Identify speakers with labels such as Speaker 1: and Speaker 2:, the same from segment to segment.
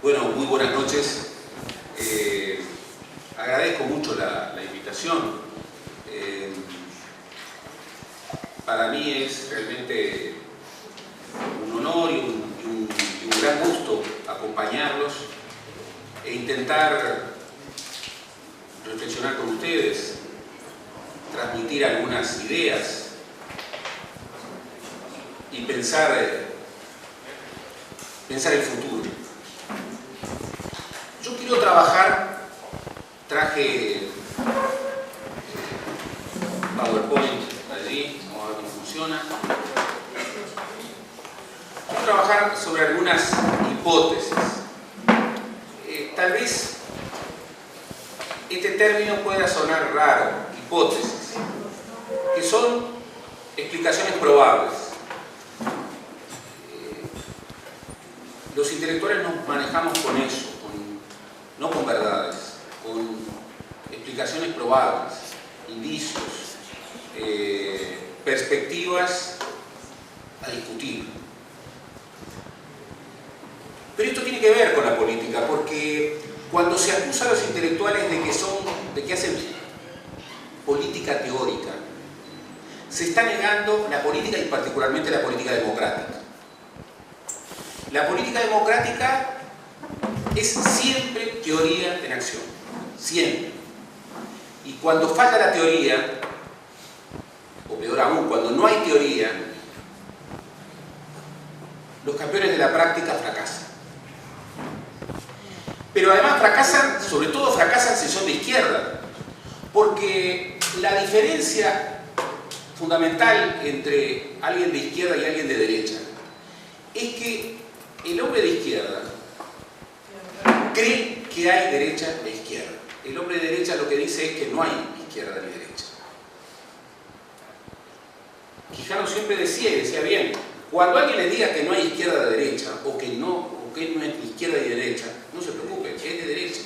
Speaker 1: Bueno, muy buenas noches. Agradezco mucho la invitación. Para mí es realmente un honor y un gran gusto acompañarlos e intentar reflexionar con ustedes, transmitir algunas ideas y pensar el futuro. Yo quiero trabajar, traje PowerPoint allí, vamos a ver cómo funciona. Quiero trabajar sobre algunas hipótesis. Tal vez este término pueda sonar raro, hipótesis, que son explicaciones probables. Los intelectuales nos manejamos con eso, no con verdades, con explicaciones probables, indicios, perspectivas a discutir. Pero esto tiene que ver con la política, porque cuando se acusa a los intelectuales de que hacen política teórica, se está negando la política y particularmente la política democrática. La política democrática es siempre teoría en acción, siempre. Y cuando falta la teoría, o peor aún, cuando no hay teoría, los campeones de la práctica fracasan. Pero además fracasan, sobre todo fracasan si son de izquierda, porque la diferencia fundamental entre alguien de izquierda y alguien de derecha es que el hombre de izquierda cree que hay derecha e izquierda. El hombre de derecha lo que dice es que no hay izquierda ni derecha. Quijano siempre decía bien, cuando alguien le diga que no hay izquierda o derecha, o que no es izquierda y derecha, no se preocupe, es de derecha.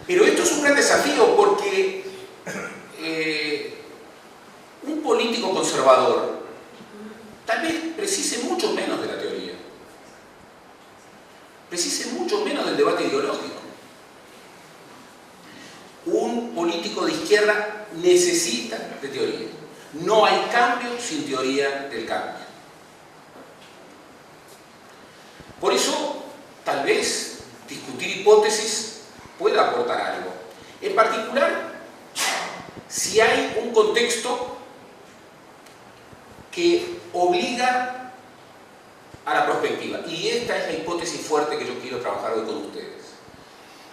Speaker 1: Pero esto es un gran desafío porque un político conservador tal vez precise mucho menos de la teoría, precise mucho menos del debate ideológico. Un político de izquierda necesita de teoría. No hay cambio sin teoría del cambio. Por eso, tal vez, discutir hipótesis pueda aportar algo. En particular, si hay un contexto que obliga a la prospectiva. Y esta es la hipótesis fuerte que yo quiero trabajar hoy con ustedes.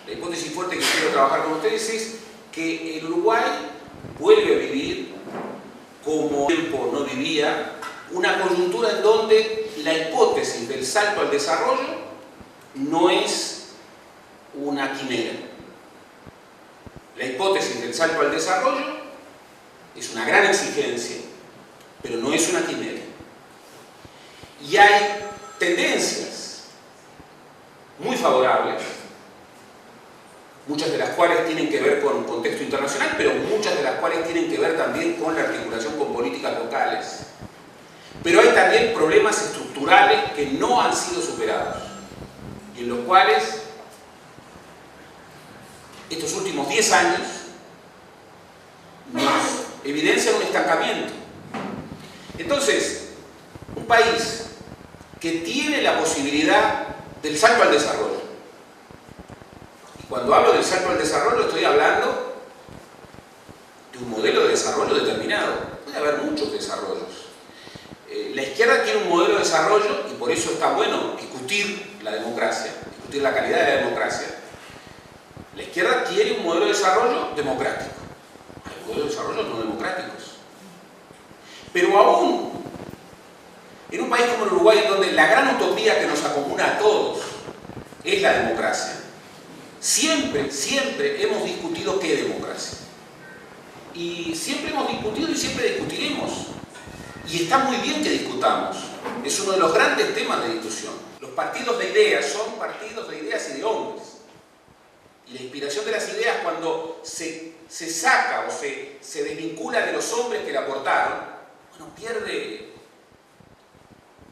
Speaker 1: La hipótesis fuerte que quiero trabajar con ustedes es que el Uruguay vuelve a vivir, como tiempo no vivía, una coyuntura en donde la hipótesis del salto al desarrollo no es una quimera. La hipótesis del salto al desarrollo es una gran exigencia, pero no es una quimera. Y hay tendencias muy favorables, muchas de las cuales tienen que ver con contexto internacional, pero muchas de las cuales tienen que ver también con la articulación con políticas locales. Pero hay también problemas estructurales que no han sido superados y en los cuales estos últimos 10 años nos evidencian un estancamiento. Entonces, un país que tiene la posibilidad del salto al desarrollo, y cuando hablo del salto al desarrollo estoy hablando de un modelo de desarrollo determinado. Puede haber muchos desarrollos. La izquierda tiene un modelo de desarrollo y por eso está bueno discutir la democracia, discutir la calidad de la democracia. La izquierda quiere un modelo de desarrollo democrático. Hay modelos de desarrollo no democráticos. Pero aún en un país como el Uruguay, en donde la gran utopía que nos acomuna a todos es la democracia, siempre hemos discutido qué democracia. Y siempre hemos discutido y siempre discutiremos. Y está muy bien que discutamos. Es uno de los grandes temas de discusión. Los partidos de ideas son partidos de ideas y de hombres. Y la inspiración de las ideas, cuando se saca o se desvincula de los hombres que la aportaron, bueno, pierde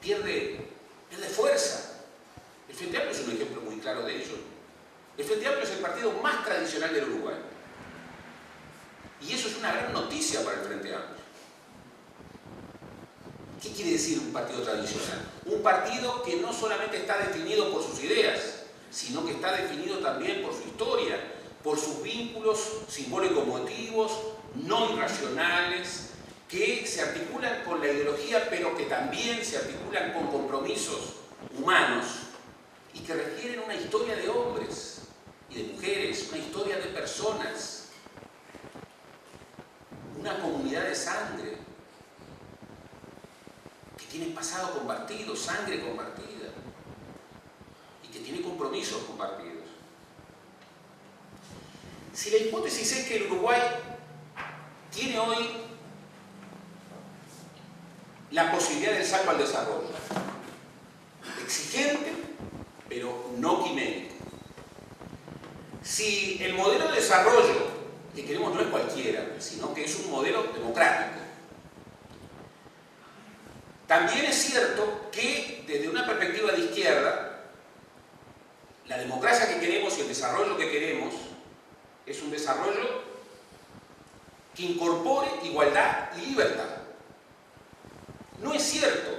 Speaker 1: pierde fuerza. El Frente Amplio es un ejemplo muy claro de ello. El Frente Amplio es el partido más tradicional del Uruguay. Y eso es una gran noticia para el Frente Amplio. ¿Qué quiere decir un partido tradicional? Un partido que no solamente está definido por sus ideas, sino que está definido también por su historia, por sus vínculos simbólico-emotivos, no irracionales, que se articulan con la ideología, pero que también se articulan con compromisos humanos y que requieren una historia de hombres y de mujeres, una historia de personas, una comunidad de sangre, que tiene pasado compartido, sangre compartida, y que tiene compromisos compartidos. Si la hipótesis es que el Uruguay tiene hoy la posibilidad del salto al desarrollo, exigente, pero no quimérico. Si el modelo de desarrollo que queremos no es cualquiera, sino que es un modelo democrático, también es cierto que desde una perspectiva de izquierda, la democracia que queremos y el desarrollo que queremos es un desarrollo que incorpore igualdad y libertad. No es cierto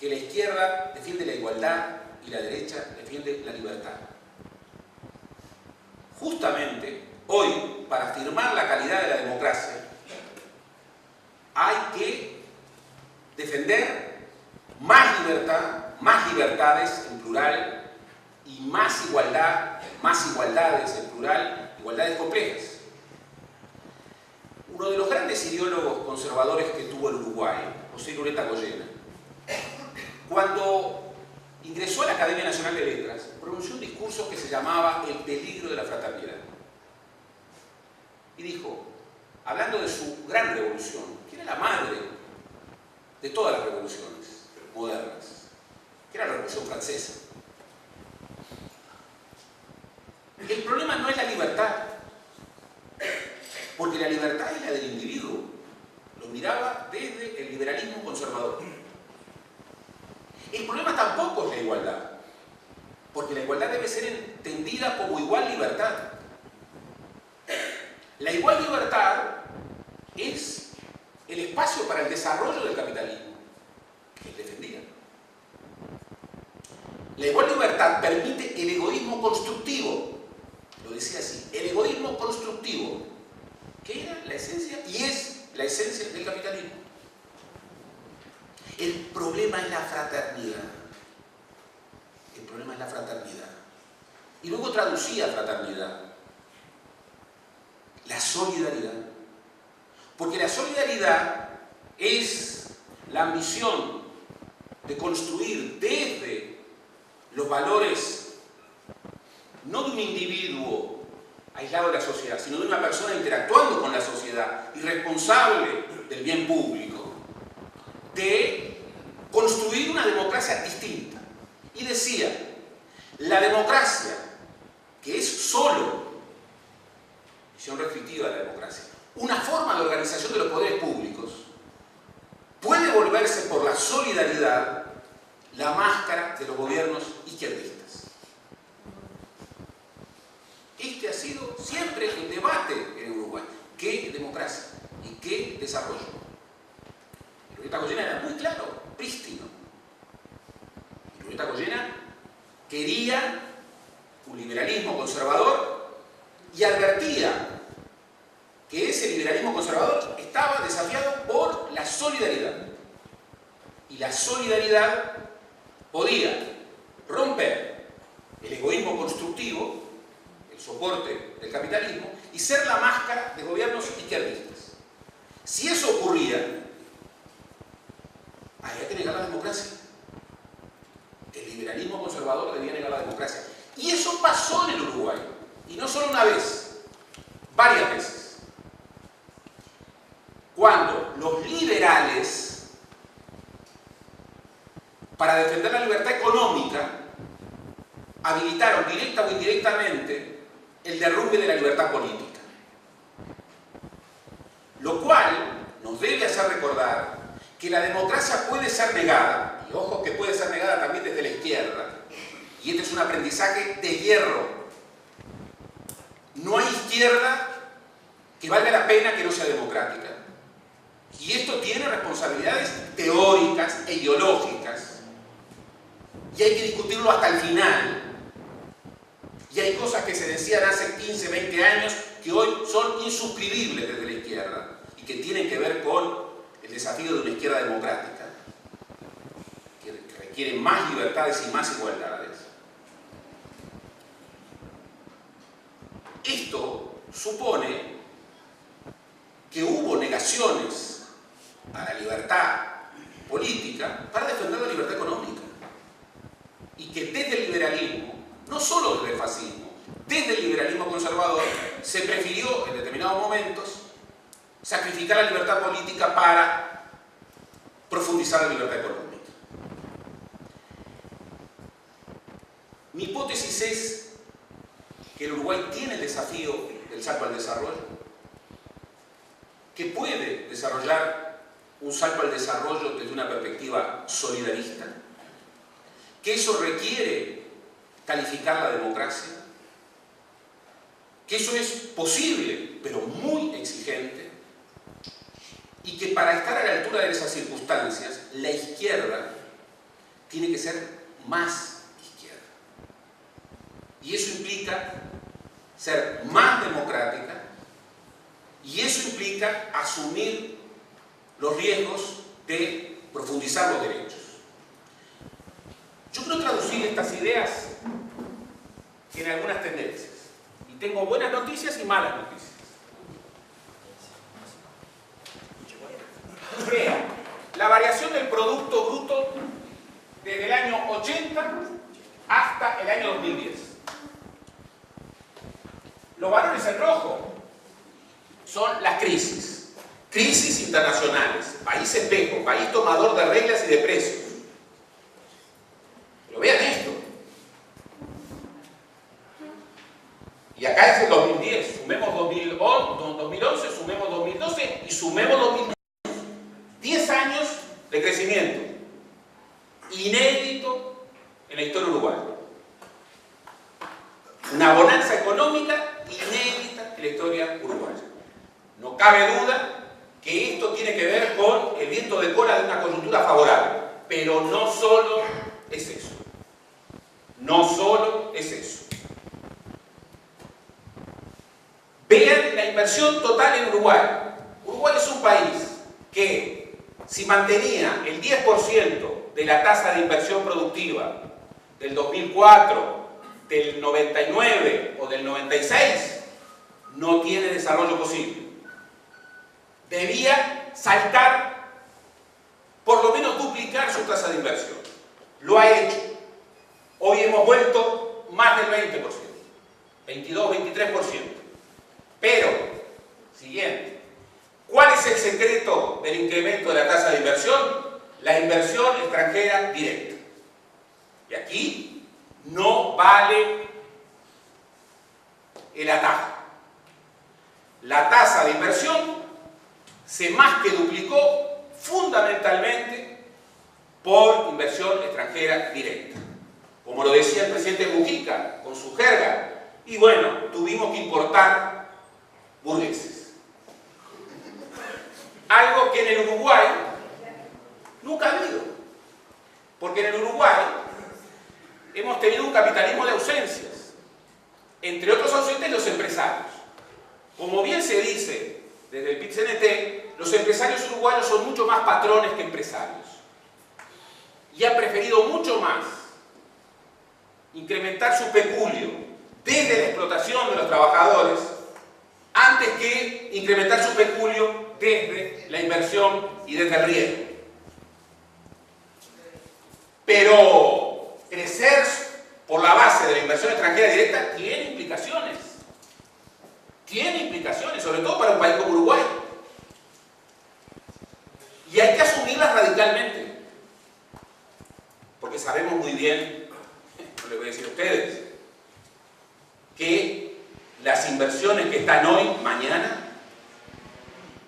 Speaker 1: que la izquierda defiende la igualdad y la derecha defiende la libertad. Justamente hoy, para afirmar la calidad de la democracia, hay que defender más libertad, más libertades en plural y más igualdad, más igualdades en plural, igualdades complejas. Uno de los grandes ideólogos conservadores que tuvo el Uruguay, José Lureta Goyena, cuando ingresó a la Academia Nacional de Letras, pronunció un discurso que se llamaba El peligro de la fraternidad. Y dijo, hablando de su gran revolución, que era la madre de todas las revoluciones modernas, que era la Revolución Francesa. El problema no es la libertad, porque la libertad es la del individuo. Lo miraba desde el liberalismo conservador. El problema tampoco es la igualdad, porque la igualdad debe ser entendida como igual libertad. La igual libertad es el espacio para el desarrollo del capitalismo, que él defendía. La igual libertad permite el egoísmo constructivo, lo decía así, el egoísmo constructivo, que era la esencia y es la esencia del capitalismo. El problema es la fraternidad. El problema es la fraternidad. Y luego traducía fraternidad. La solidaridad. Porque la solidaridad es la ambición de construir desde los valores, no de un individuo aislado de la sociedad, sino de una persona interactuando con la sociedad y responsable del bien público, de construir una democracia distinta. Y decía, la democracia, que es solo, visión restrictiva de la democracia, una forma de organización de los poderes públicos, puede volverse por la solidaridad la máscara de los gobiernos izquierdistas. Este ha sido siempre el debate en Uruguay. ¿Qué democracia y qué desarrollo? Lureta Goyena era muy claro, prístino. Lureta Goyena quería un liberalismo conservador y advertía que ese liberalismo conservador estaba desafiado por la solidaridad. Y la solidaridad podía romper el egoísmo constructivo, el soporte del capitalismo, y ser la máscara de gobiernos izquierdistas. Si eso ocurría, había que negar la democracia. El liberalismo conservador debía negar la democracia. Y eso pasó en el Uruguay. Y no solo una vez, varias veces. Cuando los liberales, para defender la libertad económica, habilitaron directa o indirectamente el derrumbe de la libertad política. Lo cual nos debe hacer recordar que la democracia puede ser negada y ojo que puede ser negada también desde la izquierda, y este es un aprendizaje de hierro. No hay izquierda que valga la pena que no sea democrática. Y esto tiene responsabilidades teóricas e ideológicas. Y hay que discutirlo hasta el final. Y hay cosas que se decían hace 15, 20 años que hoy son insuscribibles desde la izquierda y que tienen que ver con el desafío de una izquierda democrática, que requiere más libertades y más igualdades. Esto supone que hubo negaciones a la libertad política para defender la libertad económica. Y que desde el liberalismo, no solo desde el fascismo, desde el liberalismo conservador, se prefirió en determinados momentos sacrificar la libertad política para profundizar la libertad económica. Mi hipótesis es que el Uruguay tiene el desafío del salto al desarrollo, que puede desarrollar un salto al desarrollo desde una perspectiva solidarista, que eso requiere calificar la democracia, que eso es posible, pero muy exigente, y que para estar a la altura de esas circunstancias, la izquierda tiene que ser más izquierda. Y eso implica ser más democrática, y eso implica asumir los riesgos de profundizar los derechos. Yo quiero traducir estas ideas en algunas tendencias. Y tengo buenas noticias y malas noticias. Vean, la variación del Producto Bruto desde el año 80 hasta el año 2010. Los valores en rojo son las crisis. Crisis internacionales, país espejo, país tomador de reglas y de precios. Pero vean esto. Y acá es el 2010, sumemos 2011, sumemos 2012 y sumemos 2010. 10 años de crecimiento inédito en la historia uruguaya. Una bonanza económica inédita en la historia uruguaya. No cabe duda que esto tiene que ver con el viento de cola de una coyuntura favorable, pero no solo es eso. No solo es eso. Vean la inversión total en Uruguay. Uruguay es un país que, si mantenía el 10% de la tasa de inversión productiva del 2004, del 99 o del 96, no tiene desarrollo posible. Debía saltar, por lo menos duplicar su tasa de inversión. Lo ha hecho. Hoy hemos vuelto más del 20%, 22, 23%. Pero, siguiente, ¿cuál es el secreto del incremento de la tasa de inversión? La inversión extranjera directa. Y aquí no vale el atajo. La tasa de inversión se más que duplicó fundamentalmente por inversión extranjera directa. Como lo decía el presidente Mujica con su jerga. Y bueno, tuvimos que importar burgueses. Algo que en el Uruguay nunca ha habido. Porque en el Uruguay hemos tenido un capitalismo de ausencias. Entre otros ausentes, los empresarios. Como bien se dice desde el PIT-CNT, los empresarios uruguayos son mucho más patrones que empresarios. Y han preferido mucho más incrementar su peculio desde la explotación de los trabajadores antes que incrementar su peculio desde la inversión y desde el riesgo. Pero crecer por la base de la inversión extranjera directa tiene implicaciones. Tiene implicaciones, sobre todo para un país como Uruguay. Y hay que asumirlas radicalmente. Porque sabemos muy bien, no les voy a decir a ustedes, que las inversiones que están hoy, mañana,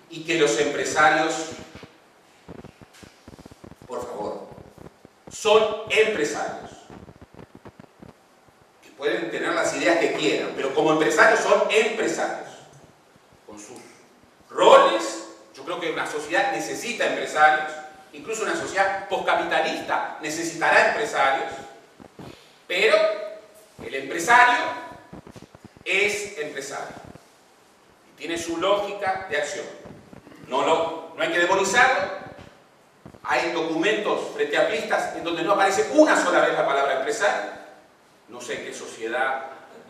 Speaker 1: y que los empresarios, por favor, son empresarios. Que pueden tener las ideas que quieran, pero como empresarios son empresarios. Con sus roles, yo creo que una sociedad necesita empresarios, incluso una sociedad postcapitalista necesitará empresarios, pero el empresario es empresario y tiene su lógica de acción. No hay que demonizarlo. Hay documentos frente amplistas en donde no aparece una sola vez la palabra empresario. No sé en qué sociedad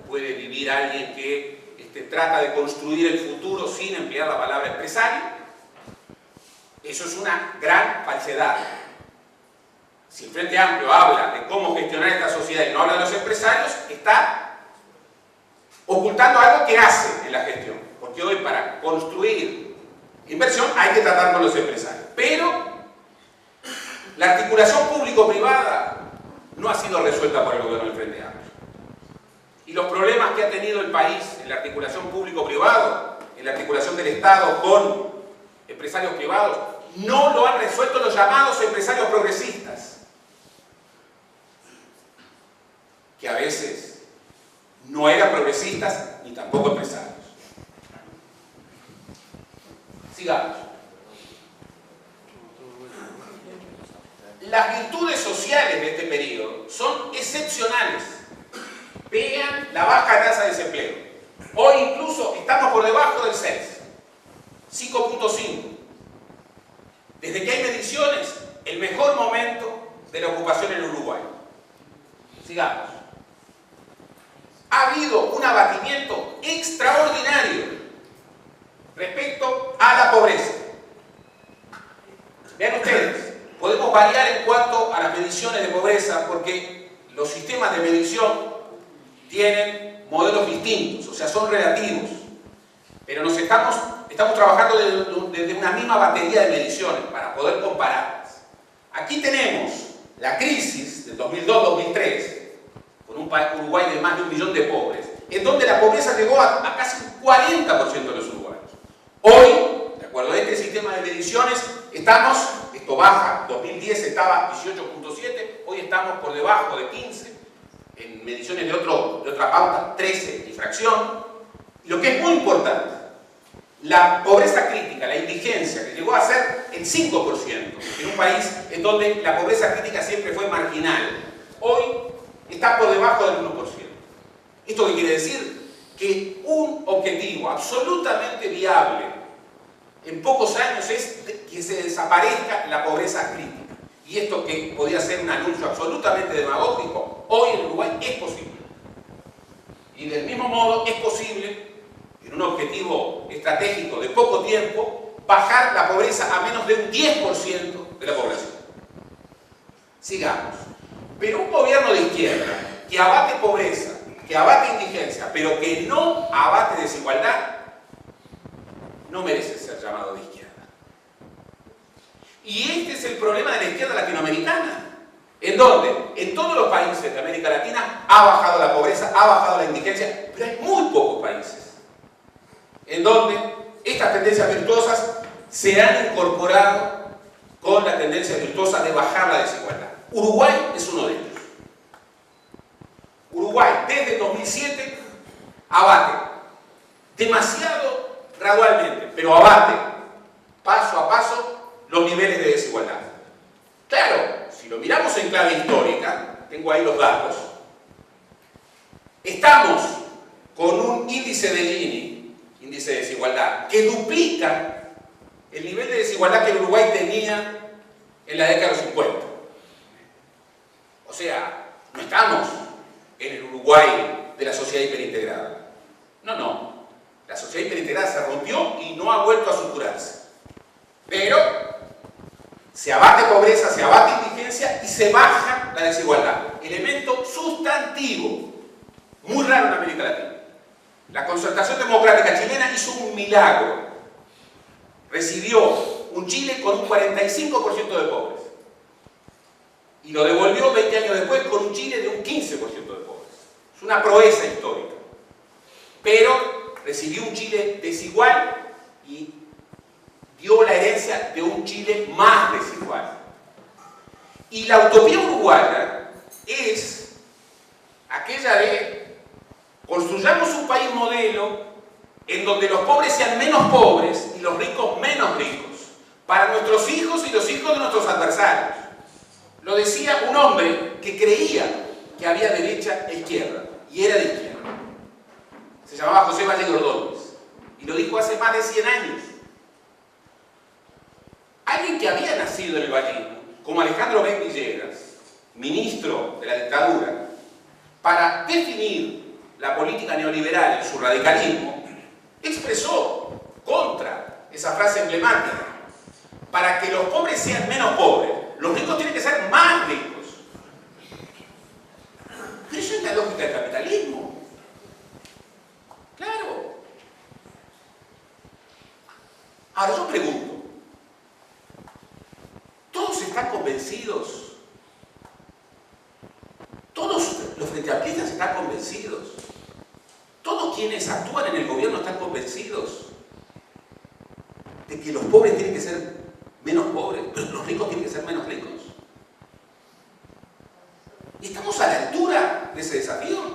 Speaker 1: puede vivir alguien que trata de construir el futuro sin emplear la palabra empresario. Eso es una gran falsedad. Si el Frente Amplio habla de cómo gestionar esta sociedad y no habla de los empresarios, está ocultando algo que hace en la gestión. Porque hoy para construir inversión hay que tratar con los empresarios. Pero la articulación público-privada no ha sido resuelta por el gobierno del Frente Amplio. Y los problemas que ha tenido el país en la articulación público-privado, en la articulación del Estado con empresarios privados, no lo han resuelto los llamados empresarios progresistas, que a veces no eran progresistas ni tampoco empresarios. Sigamos. Las virtudes sociales de este periodo son excepcionales. Vean la baja tasa de desempleo. Hoy incluso estamos por debajo del 6, 5.5. Desde que hay mediciones, el mejor momento de la ocupación en Uruguay. Sigamos. Ha habido un abatimiento extraordinario respecto a la pobreza. Vean ustedes, podemos variar en cuanto a las mediciones de pobreza porque los sistemas de medición tienen modelos distintos, o sea, son relativos. Pero estamos trabajando desde una misma batería de mediciones para poder compararlas. Aquí tenemos la crisis del 2002-2003, con un Uruguay de más de 1 millón de pobres, en donde la pobreza llegó a casi un 40% de los uruguayos. Hoy, de acuerdo a este sistema de mediciones, esto baja, 2010 estaba 18.7, hoy estamos por debajo de 15, en mediciones de otra pauta, 13 y fracción. Y lo que es muy importante, la pobreza crítica, la indigencia, que llegó a ser el 5% en un país en donde la pobreza crítica siempre fue marginal, hoy está por debajo del 1%. ¿Esto qué quiere decir? Que un objetivo absolutamente viable en pocos años es que se desaparezca la pobreza crítica. Y esto que podía ser un anuncio absolutamente demagógico, hoy en Uruguay es posible. Y del mismo modo es posible, en un objetivo estratégico de poco tiempo, bajar la pobreza a menos de un 10% de la población. Sigamos. Pero un gobierno de izquierda que abate pobreza, que abate indigencia, pero que no abate desigualdad, no merece ser llamado de izquierda. Y este es el problema de la izquierda latinoamericana, en donde en todos los países de América Latina ha bajado la pobreza, ha bajado la indigencia, pero hay muy pocos países en donde estas tendencias virtuosas se han incorporado con la tendencia virtuosa de bajar la desigualdad. Uruguay es uno de ellos. Uruguay, desde 2007, abate demasiado gradualmente, pero abate paso a paso los niveles de desigualdad. Claro, si lo miramos en clave histórica, tengo ahí los datos, estamos con un índice de Gini, índice de desigualdad, que duplica el nivel de desigualdad que Uruguay tenía en la década de los 50. O sea, no estamos en el Uruguay de la sociedad hiperintegrada. No. La sociedad hiperintegrada se rompió y no ha vuelto a suturarse. Pero se abate pobreza, se abate indigencia y se baja la desigualdad. Elemento sustantivo, muy raro en América Latina. La Concertación Democrática Chilena hizo un milagro. Recibió un Chile con un 45% de pobres. Y lo devolvió 20 años después con un Chile de un 15% de pobres. Es una proeza histórica. Pero recibió un Chile desigual y dio la herencia de un Chile más desigual. Y la utopía uruguaya es aquella de construyamos un país modelo en donde los pobres sean menos pobres y los ricos menos ricos, para nuestros hijos y los hijos de nuestros adversarios. Lo decía un hombre que creía que había derecha e izquierda, y era de izquierda. Se llamaba José Valle Ordóñez, y lo dijo hace más de 100 años. Alguien que había nacido en el vallismo, como Alejandro Ben Villegas, ministro de la dictadura, para definir la política neoliberal en su radicalismo, expresó contra esa frase emblemática: para que los pobres sean menos pobres, los ricos tienen que ser más ricos. Pero eso es la lógica del capitalismo. Claro. Ahora yo pregunto, ¿todos están convencidos? ¿Todos los frenteamplistas están convencidos? ¿Todos quienes actúan en el gobierno están convencidos de que los pobres tienen que ser menos pobres, pero los ricos tienen que ser menos ricos? ¿Estamos a la altura de ese desafío?